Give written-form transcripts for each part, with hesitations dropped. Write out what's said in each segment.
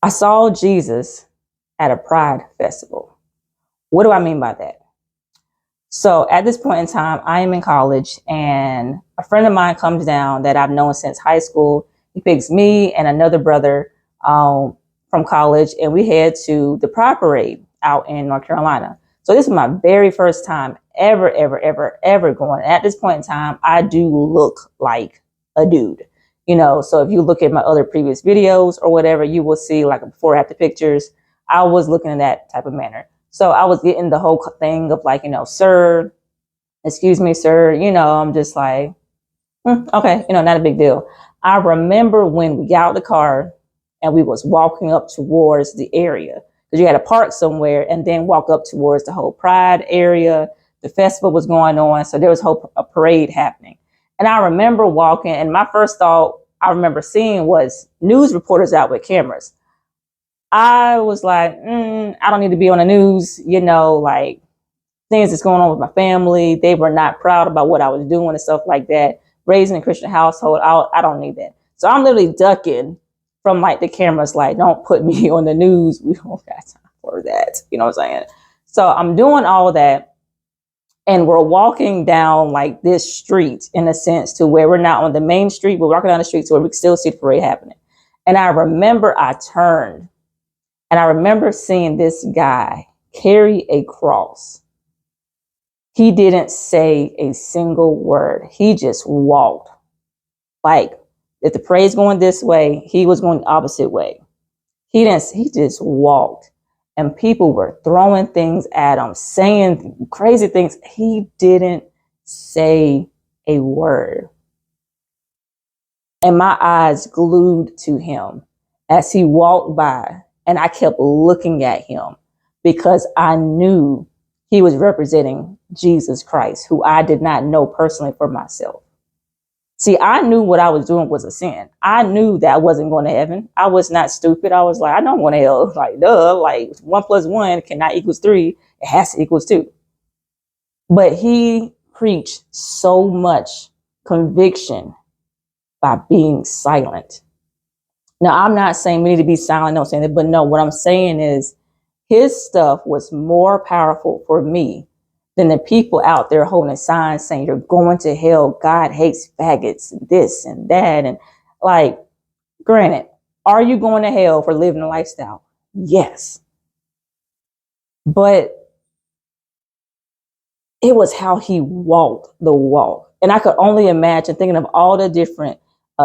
I saw Jesus at a Pride festival. What do I mean by that? So at this point in time, I am in college, and a friend of mine comes down that I've known since high school. He picks me and another brother from college, and we head to the Pride Parade out in North Carolina. So this is my very first time ever going. At this point in time, I do look like a dude, so if you look at my other previous videos or whatever, you will see like before after pictures, I was looking in that type of manner. So I was getting the whole thing of like, sir, excuse me, sir, I'm just like, okay, not a big deal. I remember when we got out of the car and we was walking up towards the area, because you had to park somewhere and then walk up towards the whole Pride area. The festival was going on, so there was a parade happening. And I remember walking, and my first thought I remember seeing was news reporters out with cameras. I was like, I don't need to be on the news, like things that's going on with my family. They were not proud about what I was doing and stuff like that. Raised in a Christian household, I don't need that. So I'm literally ducking from like the cameras, like, don't put me on the news. We don't got time for that. You know what I'm saying? So I'm doing all that, and we're walking down like this street in a sense to where we're not on the main street. We're walking down the street to where we can still see the parade happening. And I remember I turned, and I remember seeing this guy carry a cross. He didn't say a single word. He just walked. Like, if the parade's going this way, he was going the opposite way. He just walked. And people were throwing things at him, saying crazy things. He didn't say a word. And my eyes glued to him as he walked by. And I kept looking at him because I knew he was representing Jesus Christ, who I did not know personally for myself. See, I knew what I was doing was a sin. I knew that I wasn't going to heaven. I was not stupid. I was like, I know I'm going to hell. Like, duh, like 1 + 1 cannot equals 3. It has to equals 2. But he preached so much conviction by being silent. Now, I'm not saying we need to be silent, no saying that, but no, what I'm saying is his stuff was more powerful for me than the people out there holding signs saying you're going to hell, God hates faggots, and this and that. And like, granted, are you going to hell for living a lifestyle? Yes. But it was how he walked the walk. And I could only imagine, thinking of all the different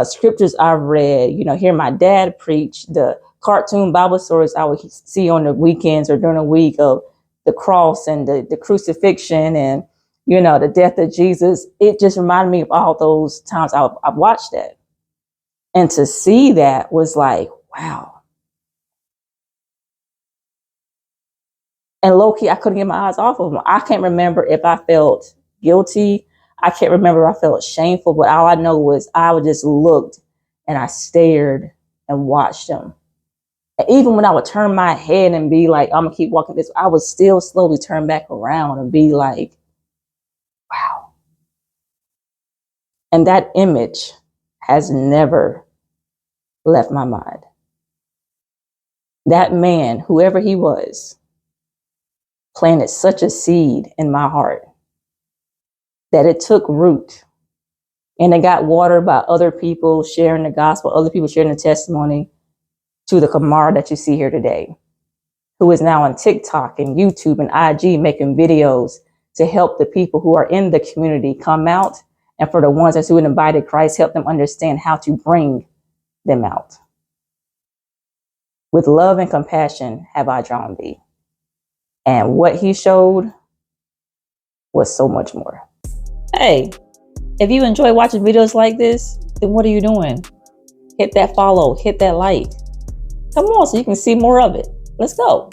scriptures I've read, hearing my dad preach, the cartoon Bible stories I would see on the weekends or during the week of the cross and the crucifixion and, the death of Jesus. It just reminded me of all those times I've watched that. And to see that was like, wow. And low-key, I couldn't get my eyes off of him. I can't remember if I felt guilty. I can't remember if I felt shameful, but all I know was I would just looked and I stared and watched him. And even when I would turn my head and be like, I'm gonna keep walking this, I would still slowly turn back around and be like, wow. And that image has never left my mind. That man, whoever he was, planted such a seed in my heart that it took root, and it got watered by other people sharing the gospel, other people sharing the testimony, to the Kamara that you see here today, who is now on TikTok and YouTube and IG making videos to help the people who are in the community come out, and for the ones who invited Christ, help them understand how to bring them out. With love and compassion have I drawn thee. And what he showed was so much more. Hey, if you enjoy watching videos like this, then what are you doing? Hit that follow, hit that like. Come on, so you can see more of it. Let's go.